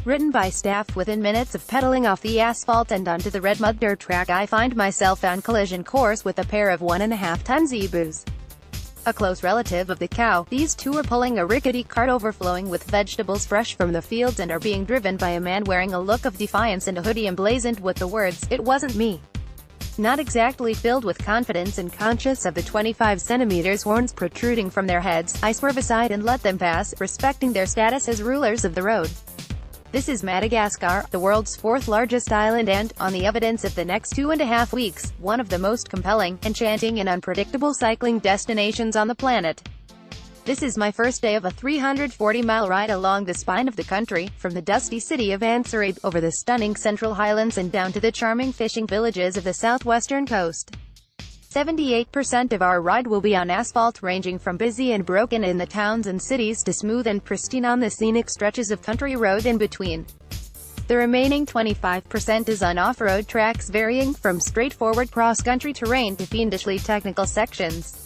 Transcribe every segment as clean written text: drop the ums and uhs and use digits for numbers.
Written by staff. Within minutes of pedaling off the asphalt and onto the red mud dirt track, I find myself on collision course with a pair of 1.5-ton zebus. A close relative of the cow, these two are pulling a rickety cart overflowing with vegetables fresh from the fields and are being driven by a man wearing a look of defiance and a hoodie emblazoned with the words, "It wasn't me." Not exactly filled with confidence and conscious of the 25 centimeters horns protruding from their heads, I swerve aside and let them pass, respecting their status as rulers of the road. This is Madagascar, the world's fourth largest island and, on the evidence of the next 2.5 weeks, one of the most compelling, enchanting and unpredictable cycling destinations on the planet. This is my first day of a 340-mile ride along the spine of the country, from the dusty city of Ansarabe, over the stunning central highlands and down to the charming fishing villages of the southwestern coast. 78% of our ride will be on asphalt, ranging from busy and broken in the towns and cities to smooth and pristine on the scenic stretches of country road in between. The remaining 25% is on off-road tracks varying from straightforward cross-country terrain to fiendishly technical sections.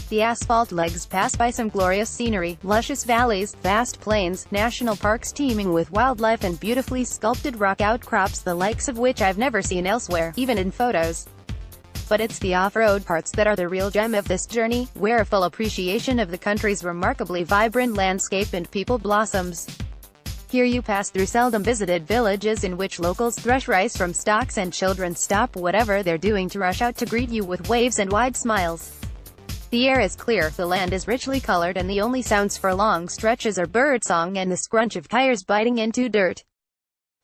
The asphalt legs pass by some glorious scenery, luscious valleys, vast plains, national parks teeming with wildlife and beautifully sculpted rock outcrops the likes of which I've never seen elsewhere, even in photos. But it's the off-road parts that are the real gem of this journey, where a full appreciation of the country's remarkably vibrant landscape and people blossoms. Here you pass through seldom visited villages in which locals thresh rice from stalks and children stop whatever they're doing to rush out to greet you with waves and wide smiles. The air is clear, the land is richly colored, and the only sounds for long stretches are birdsong and the scrunch of tires biting into dirt.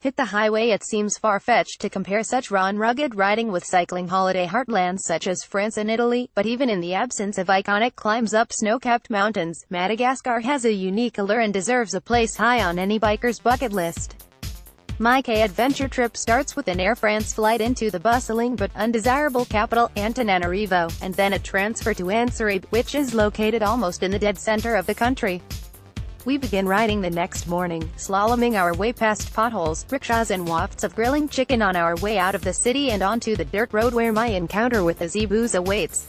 Hit the highway. It seems far-fetched to compare such raw and rugged riding with cycling holiday heartlands such as France and Italy, but even in the absence of iconic climbs up snow-capped mountains, Madagascar has a unique allure and deserves a place high on any biker's bucket list. My K-adventure trip starts with an Air France flight into the bustling but undesirable capital, Antananarivo, and then a transfer to Ansarabe, which is located almost in the dead center of the country. We begin riding the next morning, slaloming our way past potholes, rickshaws and wafts of grilling chicken on our way out of the city and onto the dirt road where my encounter with the zebus awaits.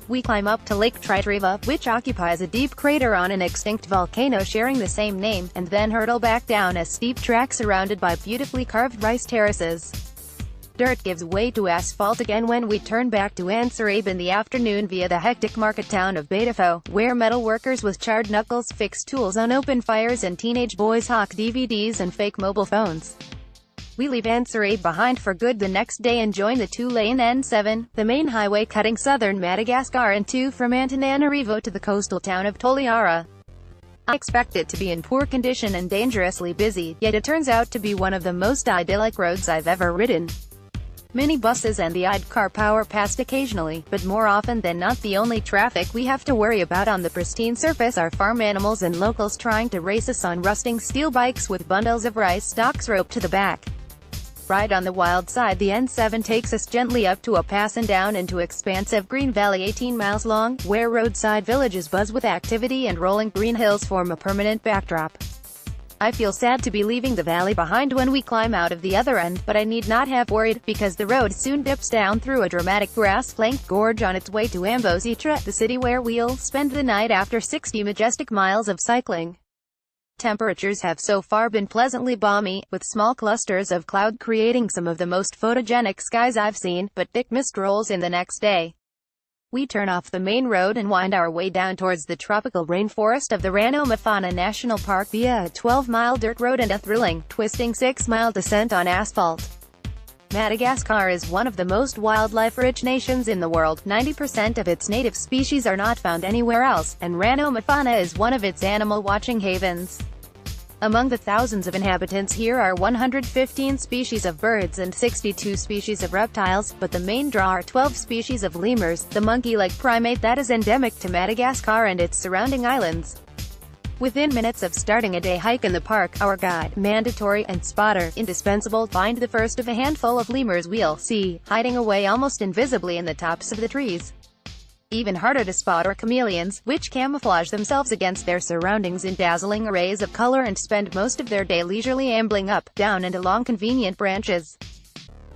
We climb up to Lake Tritriva, which occupies a deep crater on an extinct volcano sharing the same name, and then hurtle back down a steep track surrounded by beautifully carved rice terraces. Dirt gives way to asphalt again when we turn back to Ansarabe in the afternoon via the hectic market town of Betafo, where metal workers with charred knuckles fix tools on open fires and teenage boys hawk DVDs and fake mobile phones. We leave Ansarabe behind for good the next day and join the 2-lane N7, the main highway cutting southern Madagascar in two from Antananarivo to the coastal town of Toliara. I expect it to be in poor condition and dangerously busy, yet it turns out to be one of the most idyllic roads I've ever ridden. Minibuses and the odd car power past occasionally, but more often than not the only traffic we have to worry about on the pristine surface are farm animals and locals trying to race us on rusting steel bikes with bundles of rice stalks roped to the back. Right on the wild side, the N7 takes us gently up to a pass and down into expansive green valley 18 miles long, where roadside villages buzz with activity and rolling green hills form a permanent backdrop. I feel sad to be leaving the valley behind when we climb out of the other end, but I need not have worried, because the road soon dips down through a dramatic grass-flanked gorge on its way to Ambositra, the city where we'll spend the night after 60 majestic miles of cycling. Temperatures have so far been pleasantly balmy, with small clusters of cloud creating some of the most photogenic skies I've seen, but thick mist rolls in the next day. We turn off the main road and wind our way down towards the tropical rainforest of the Ranomafana National Park via a 12-mile dirt road and a thrilling, twisting 6-mile descent on asphalt. Madagascar is one of the most wildlife-rich nations in the world. 90% of its native species are not found anywhere else, and Ranomafana is one of its animal-watching havens. Among the thousands of inhabitants here are 115 species of birds and 62 species of reptiles, but the main draw are 12 species of lemurs, the monkey-like primate that is endemic to Madagascar and its surrounding islands. Within minutes of starting a day hike in the park, our guide, mandatory, and spotter, indispensable, find the first of a handful of lemurs we'll see, hiding away almost invisibly in the tops of the trees. Even harder to spot are chameleons, which camouflage themselves against their surroundings in dazzling arrays of color and spend most of their day leisurely ambling up, down, and along convenient branches.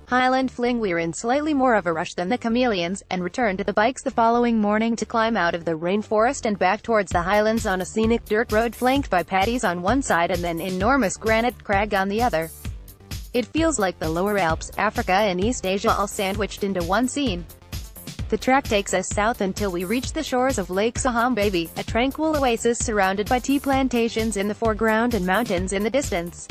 Highland fling. We're in slightly more of a rush than the chameleons, and return to the bikes the following morning to climb out of the rainforest and back towards the highlands on a scenic dirt road flanked by paddies on one side and an enormous granite crag on the other. It feels like the lower Alps, Africa and East Asia all sandwiched into one scene. The track takes us south until we reach the shores of Lake Saham, a tranquil oasis surrounded by tea plantations in the foreground and mountains in the distance.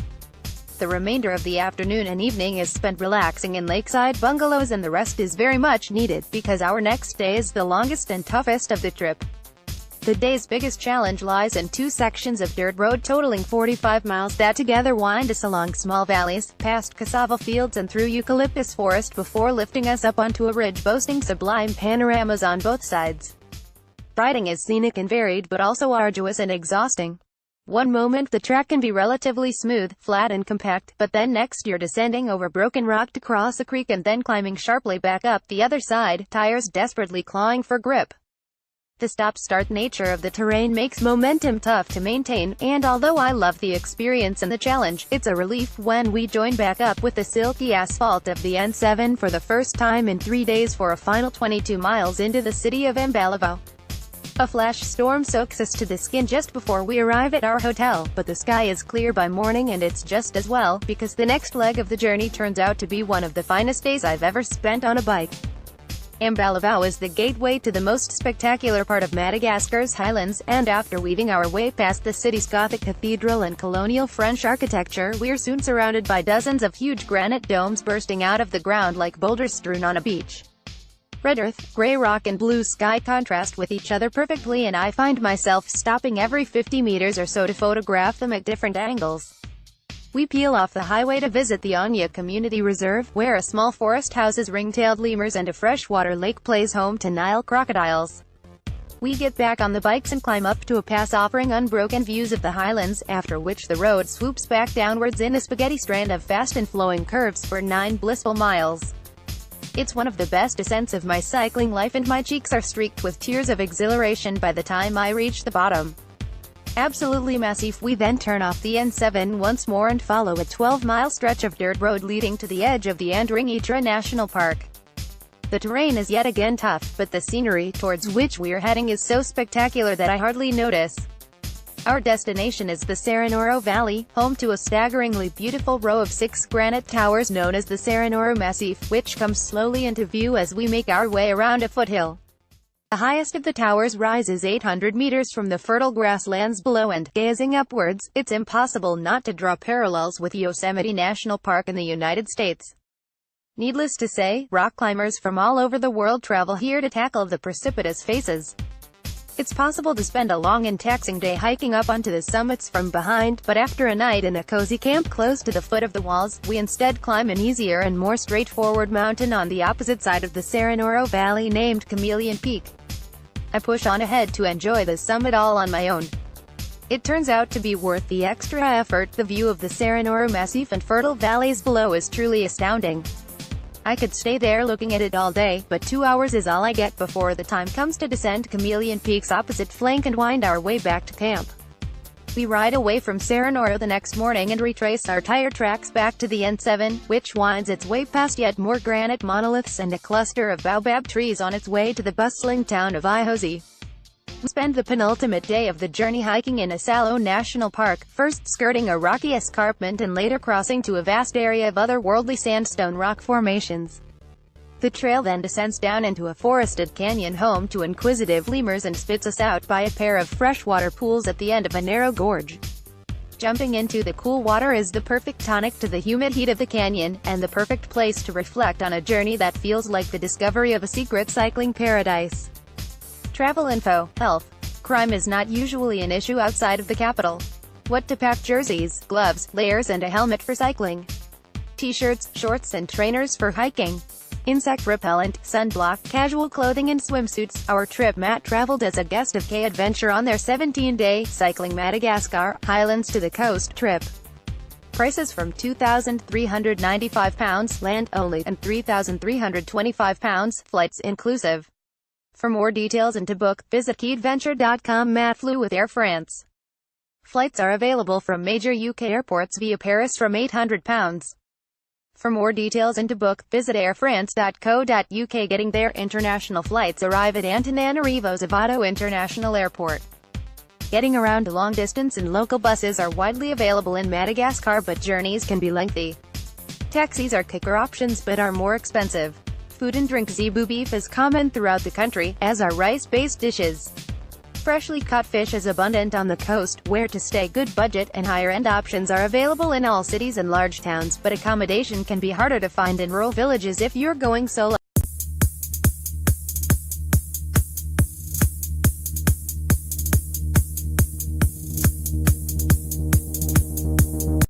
The remainder of the afternoon and evening is spent relaxing in lakeside bungalows, and the rest is very much needed, because our next day is the longest and toughest of the trip. The day's biggest challenge lies in two sections of dirt road totaling 45 miles that together wind us along small valleys, past cassava fields and through eucalyptus forest before lifting us up onto a ridge boasting sublime panoramas on both sides. Riding is scenic and varied but also arduous and exhausting. One moment the track can be relatively smooth, flat and compact, but then next you're descending over broken rock to cross a creek and then climbing sharply back up the other side, tires desperately clawing for grip. The stop-start nature of the terrain makes momentum tough to maintain, and although I love the experience and the challenge, it's a relief when we join back up with the silky asphalt of the N7 for the first time in 3 days for a final 22 miles into the city of Emblazoned. A flash storm soaks us to the skin just before we arrive at our hotel, but the sky is clear by morning, and it's just as well, because the next leg of the journey turns out to be one of the finest days I've ever spent on a bike. Emblazoned is the gateway to the most spectacular part of Madagascar's highlands, and after weaving our way past the city's Gothic cathedral and colonial French architecture, we're soon surrounded by dozens of huge granite domes bursting out of the ground like boulders strewn on a beach. Red earth, gray rock and blue sky contrast with each other perfectly, and I find myself stopping every 50 meters or so to photograph them at different angles. We peel off the highway to visit the Anya Community Reserve, where a small forest houses ring-tailed lemurs and a freshwater lake plays home to Nile crocodiles. We get back on the bikes and climb up to a pass offering unbroken views of the highlands, after which the road swoops back downwards in a spaghetti strand of fast and flowing curves for 9 blissful miles. It's one of the best ascents of my cycling life, and my cheeks are streaked with tears of exhilaration by the time I reach the bottom. Absolutely massive. We then turn off the N7 once more and follow a 12-mile stretch of dirt road leading to the edge of the Andringitra National Park. The terrain is yet again tough, but the scenery towards which we're heading is so spectacular that I hardly notice. Our destination is the Serenoro Valley, home to a staggeringly beautiful row of 6 granite towers known as the Serenoro Massif, which comes slowly into view as we make our way around a foothill. The highest of the towers rises 800 meters from the fertile grasslands below, and, gazing upwards, it's impossible not to draw parallels with Yosemite National Park in the United States. Needless to say, rock climbers from all over the world travel here to tackle the precipitous faces. It's possible to spend a long and taxing day hiking up onto the summits from behind, but after a night in a cozy camp close to the foot of the walls, we instead climb an easier and more straightforward mountain on the opposite side of the Serenoro Valley named Chameleon Peak. I push on ahead to enjoy the summit all on my own. It turns out to be worth the extra effort. The view of the Serenoro Massif and fertile valleys below is truly astounding. I could stay there looking at it all day, but 2 hours is all I get before the time comes to descend Chameleon Peak's opposite flank and wind our way back to camp. We ride away from Serenoro the next morning and retrace our tire tracks back to the N7, which winds its way past yet more granite monoliths and a cluster of baobab trees on its way to the bustling town of Ihozi. We spend the penultimate day of the journey hiking in Asalo National Park, first skirting a rocky escarpment and later crossing to a vast area of otherworldly sandstone rock formations. The trail then descends down into a forested canyon home to inquisitive lemurs and spits us out by a pair of freshwater pools at the end of a narrow gorge. Jumping into the cool water is the perfect tonic to the humid heat of the canyon, and the perfect place to reflect on a journey that feels like the discovery of a secret cycling paradise. Travel info. Health. Crime is not usually an issue outside of the capital. What to pack: jerseys, gloves, layers and a helmet for cycling. T-shirts, shorts and trainers for hiking. Insect repellent, sunblock, casual clothing and swimsuits. Our trip. Matt traveled as a guest of K Adventure on their 17-day cycling Madagascar, highlands to the coast trip. Prices from £2,395 land only and £3,325 flights inclusive. For more details and to book, visit keyadventure.com. Matt flew with Air France. Flights are available from major UK airports via Paris from £800. For more details and to book, visit airfrance.co.uk. Getting there, international flights arrive at Antananarivo Zavato International Airport. Getting around long distance and local buses are widely available in Madagascar, but journeys can be lengthy. Taxis are quicker options but are more expensive. Food and drink. Zebu beef is common throughout the country, as are rice-based dishes. Freshly caught fish is abundant on the coast. Where to stay. Good budget and higher-end options are available in all cities and large towns, but accommodation can be harder to find in rural villages if you're going solo.